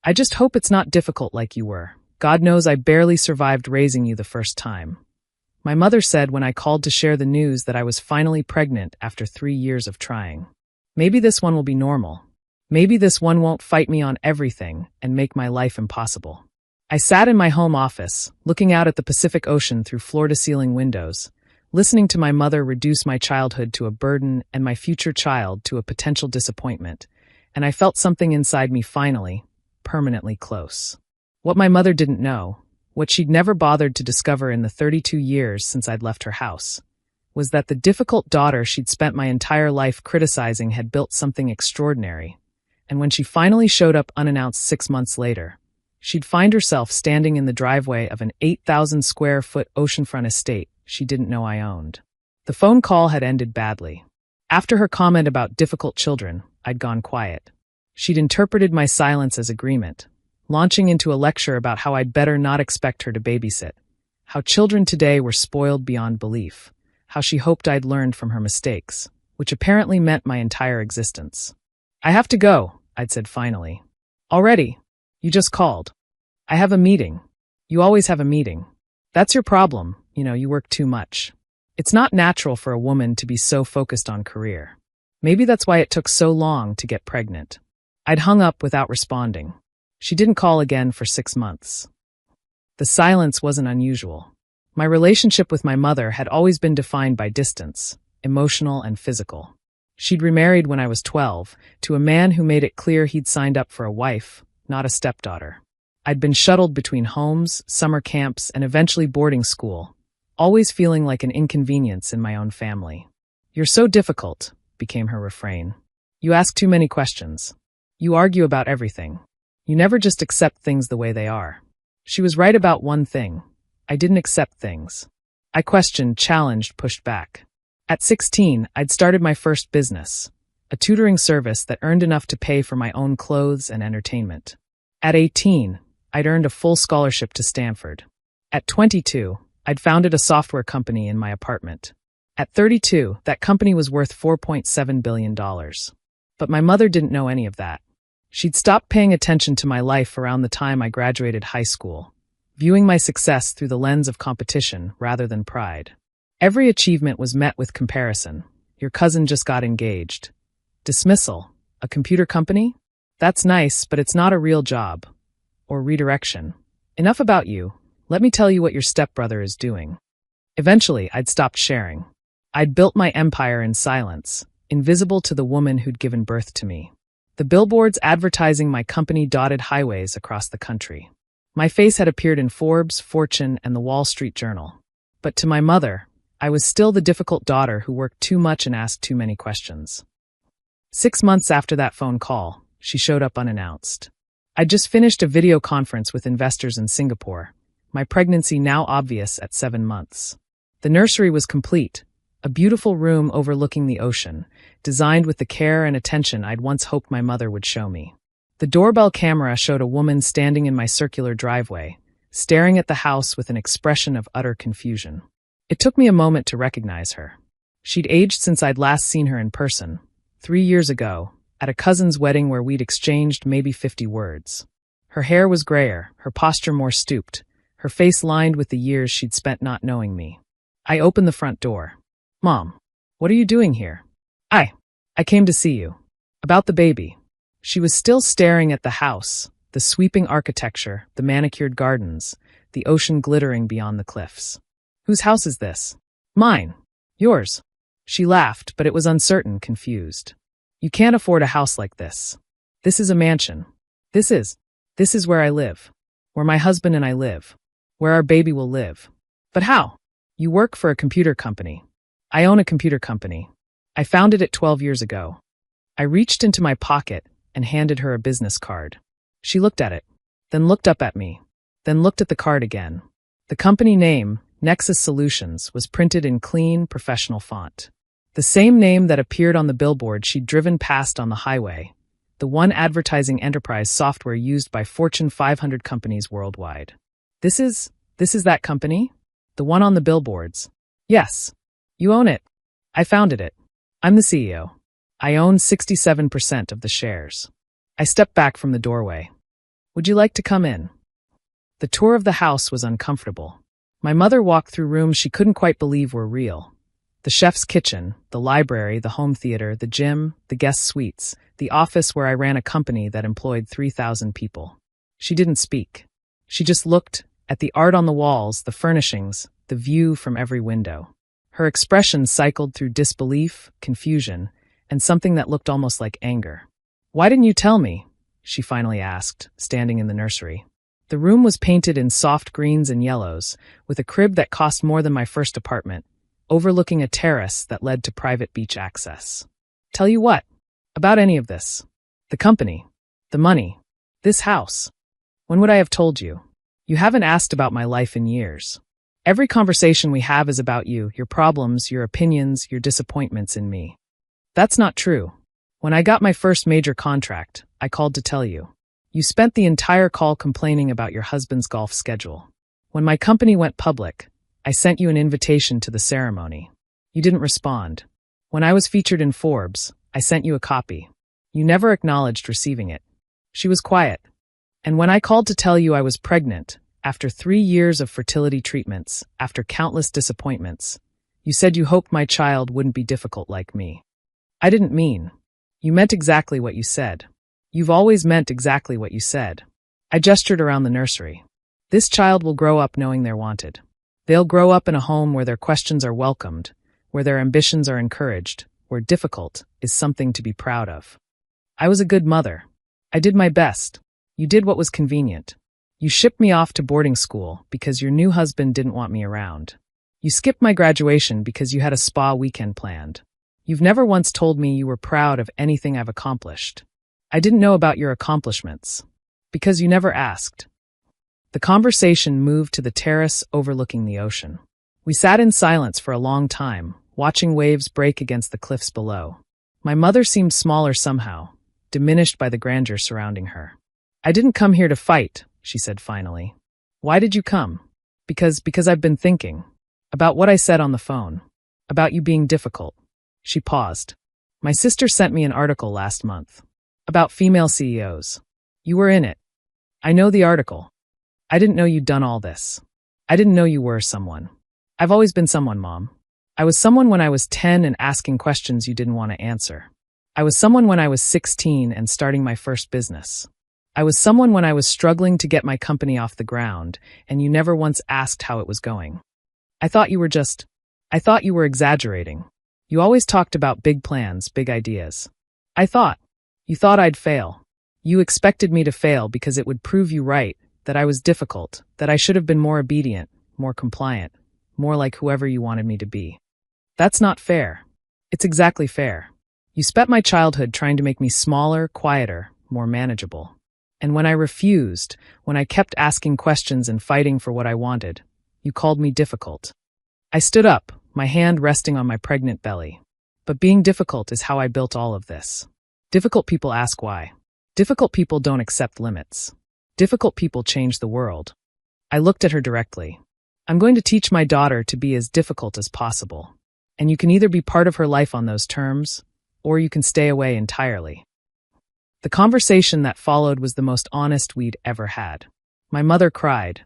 I just hope it's not difficult like you were. God knows I barely survived raising you the first time. My mother said when I called to share the news that I was finally pregnant after 3 years of trying. Maybe this one will be normal. Maybe this one won't fight me on everything and make my life impossible. I sat in my home office, looking out at the Pacific Ocean through floor-to-ceiling windows, listening to my mother reduce my childhood to a burden and my future child to a potential disappointment, and I felt something inside me finally, permanently close. What my mother didn't know, what she'd never bothered to discover in the 32 years since I'd left her house, was that the difficult daughter she'd spent my entire life criticizing had built something extraordinary, and when she finally showed up unannounced 6 months later, she'd find herself standing in the driveway of an 8,000-square-foot oceanfront estate she didn't know I owned. The phone call had ended badly. After her comment about difficult children, I'd gone quiet. She'd interpreted my silence as agreement, launching into a lecture about how I'd better not expect her to babysit, how children today were spoiled beyond belief, how she hoped I'd learned from her mistakes, which apparently meant my entire existence. "I have to go," I'd said finally. "Already? You just called." "I have a meeting." "You always have a meeting. That's your problem, you work too much." It's not natural for a woman to be so focused on career. Maybe that's why it took so long to get pregnant. I'd hung up without responding. She didn't call again for 6 months. The silence wasn't unusual. My relationship with my mother had always been defined by distance, emotional and physical. She'd remarried when I was 12 to a man who made it clear he'd signed up for a wife, not a stepdaughter. I'd been shuttled between homes, summer camps, and eventually boarding school, always feeling like an inconvenience in my own family. "You're so difficult," became her refrain. "You ask too many questions. You argue about everything. You never just accept things the way they are." She was right about one thing. I didn't accept things. I questioned, challenged, pushed back. At 16, I'd started my first business, a tutoring service that earned enough to pay for my own clothes and entertainment. At 18, I'd earned a full scholarship to Stanford. At 22, I'd founded a software company in my apartment. At 32, that company was worth $4.7 billion. But my mother didn't know any of that. She'd stopped paying attention to my life around the time I graduated high school, viewing my success through the lens of competition rather than pride. Every achievement was met with comparison. "Your cousin just got engaged." "Dismissal. A computer company? That's nice, but it's not a real job." Or redirection. "Enough about you. Let me tell you what your stepbrother is doing." Eventually, I'd stopped sharing. I'd built my empire in silence, invisible to the woman who'd given birth to me. The billboards advertising my company dotted highways across the country. My face had appeared in Forbes, Fortune, and the Wall Street Journal. But to my mother, I was still the difficult daughter who worked too much and asked too many questions. 6 months after that phone call, she showed up unannounced. I'd just finished a video conference with investors in Singapore, my pregnancy now obvious at 7 months. The nursery was complete, a beautiful room overlooking the ocean, designed with the care and attention I'd once hoped my mother would show me. The doorbell camera showed a woman standing in my circular driveway, staring at the house with an expression of utter confusion. It took me a moment to recognize her. She'd aged since I'd last seen her in person, 3 years ago, at a cousin's wedding where we'd exchanged maybe 50 words. Her hair was grayer, her posture more stooped, her face lined with the years she'd spent not knowing me. I opened the front door. "Mom, what are you doing here?" I came to see you. About the baby." She was still staring at the house, the sweeping architecture, the manicured gardens, the ocean glittering beyond the cliffs. "Whose house is this?" "Mine." "Yours." She laughed, but it was uncertain, confused. "You can't afford a house like this. This is a mansion. This is where I live. Where my husband and I live. Where our baby will live." "But how?" "You work for a computer company." "I own a computer company. I founded it 12 years ago." I reached into my pocket and handed her a business card. She looked at it, then looked up at me, then looked at the card again. The company name, Nexus Solutions, was printed in clean, professional font. The same name that appeared on the billboard she'd driven past on the highway, the one advertising enterprise software used by Fortune 500 companies worldwide. This is that company? The one on the billboards?" "Yes. You own it." "I founded it. I'm the CEO. I own 67% of the shares." I stepped back from the doorway. Would you like to come in? The tour of the house was uncomfortable. My mother walked through rooms she couldn't quite believe were real. The chef's kitchen, the library, the home theater, the gym, the guest suites, the office where I ran a company that employed 3,000 people. She didn't speak. She just looked at the art on the walls, the furnishings, the view from every window. Her expression cycled through disbelief, confusion, and something that looked almost like anger. "Why didn't you tell me?" she finally asked, standing in the nursery. The room was painted in soft greens and yellows, with a crib that cost more than my first apartment, overlooking a terrace that led to private beach access. "Tell you what? About any of this. The company. The money. This house. When would I have told you? You haven't asked about my life in years. Every conversation we have is about you, your problems, your opinions, your disappointments in me. That's not true. When I got my first major contract, I called to tell you. You spent the entire call complaining about your husband's golf schedule. When my company went public, I sent you an invitation to the ceremony. You didn't respond. When I was featured in Forbes, I sent you a copy. You never acknowledged receiving it." She was quiet. "And when I called to tell you I was pregnant, after 3 years of fertility treatments, after countless disappointments, you said you hoped my child wouldn't be difficult like me. I didn't mean. You meant exactly what you said. You've always meant exactly what you said." I gestured around the nursery. "This child will grow up knowing they're wanted. They'll grow up in a home where their questions are welcomed, where their ambitions are encouraged, where difficult is something to be proud of. I was a good mother. I did my best. You did what was convenient. You shipped me off to boarding school because your new husband didn't want me around. You skipped my graduation because you had a spa weekend planned. You've never once told me you were proud of anything I've accomplished. I didn't know about your accomplishments because you never asked." The conversation moved to the terrace overlooking the ocean. We sat in silence for a long time, watching waves break against the cliffs below. My mother seemed smaller somehow, diminished by the grandeur surrounding her. "I didn't come here to fight," she said finally. "Why did you come?" Because I've been thinking. About what I said on the phone. About you being difficult." She paused. "My sister sent me an article last month. About female CEOs. You were in it. I know the article. I didn't know you'd done all this. I didn't know you were someone. I've always been someone, Mom. I was someone when I was 10 and asking questions you didn't want to answer. I was someone when I was 16 and starting my first business. I was someone when I was struggling to get my company off the ground, and you never once asked how it was going. I thought you were exaggerating. You always talked about big plans, big ideas. You thought I'd fail. You expected me to fail because it would prove you right, that I was difficult, that I should have been more obedient, more compliant, more like whoever you wanted me to be. That's not fair. It's exactly fair. You spent my childhood trying to make me smaller, quieter, more manageable. And when I refused, when I kept asking questions and fighting for what I wanted, you called me difficult. I stood up, my hand resting on my pregnant belly. But being difficult is how I built all of this. Difficult people ask why. Difficult people don't accept limits. Difficult people change the world. I looked at her directly. I'm going to teach my daughter to be as difficult as possible. And you can either be part of her life on those terms, or you can stay away entirely. The conversation that followed was the most honest we'd ever had. My mother cried.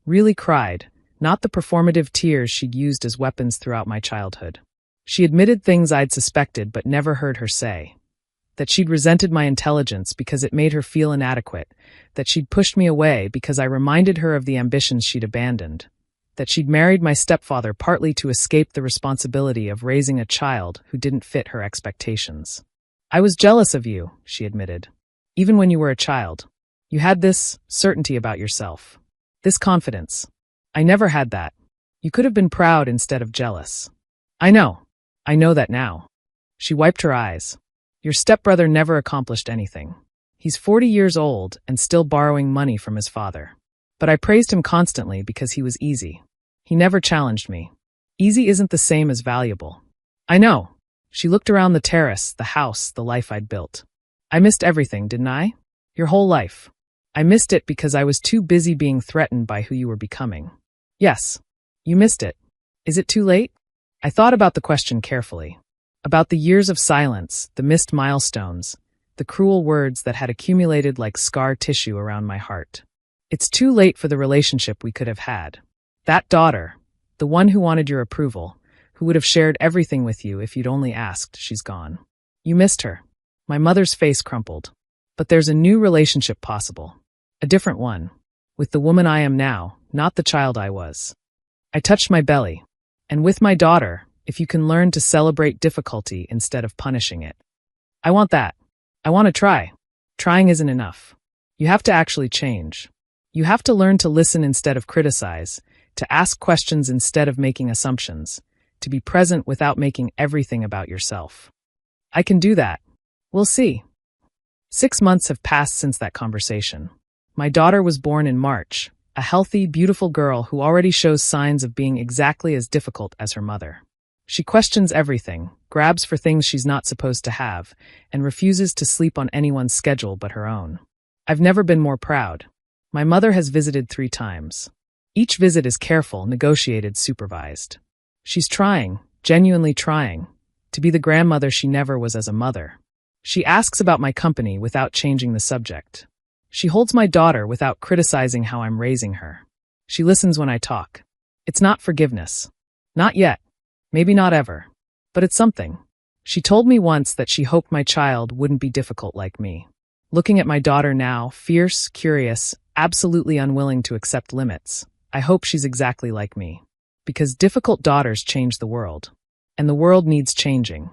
Really cried, not the performative tears she'd used as weapons throughout my childhood. She admitted things I'd suspected but never heard her say. That she'd resented my intelligence because it made her feel inadequate, that she'd pushed me away because I reminded her of the ambitions she'd abandoned, that she'd married my stepfather partly to escape the responsibility of raising a child who didn't fit her expectations. I was jealous of you, she admitted. Even when you were a child. You had this certainty about yourself. This confidence. I never had that. You could have been proud instead of jealous. I know that now. She wiped her eyes. Your stepbrother never accomplished anything. He's 40 years old and still borrowing money from his father. But I praised him constantly because he was easy. He never challenged me. Easy isn't the same as valuable. I know. She looked around the terrace, the house, the life I'd built. I missed everything, didn't I? Your whole life. I missed it because I was too busy being threatened by who you were becoming. Yes, you missed it. Is it too late? I thought about the question carefully. About the years of silence, the missed milestones, the cruel words that had accumulated like scar tissue around my heart. It's too late for the relationship we could have had. That daughter, the one who wanted your approval, who would have shared everything with you if you'd only asked, she's gone. You missed her. My mother's face crumpled. But there's a new relationship possible. A different one. With the woman I am now, not the child I was. I touched my belly. And with my daughter, if you can learn to celebrate difficulty instead of punishing it. I want that. I want to try. Trying isn't enough. You have to actually change. You have to learn to listen instead of criticize, to ask questions instead of making assumptions, to be present without making everything about yourself. I can do that. We'll see. 6 months have passed since that conversation. My daughter was born in March, a healthy, beautiful girl who already shows signs of being exactly as difficult as her mother. She questions everything, grabs for things she's not supposed to have, and refuses to sleep on anyone's schedule but her own. I've never been more proud. My mother has visited 3 times. Each visit is careful, negotiated, supervised. She's trying, genuinely trying, to be the grandmother she never was as a mother. She asks about my company without changing the subject. She holds my daughter without criticizing how I'm raising her. She listens when I talk. It's not forgiveness. Not yet. Maybe not ever. But it's something. She told me once that she hoped my child wouldn't be difficult like me. Looking at my daughter now, fierce, curious, absolutely unwilling to accept limits, I hope she's exactly like me. Because difficult daughters change the world. And the world needs changing.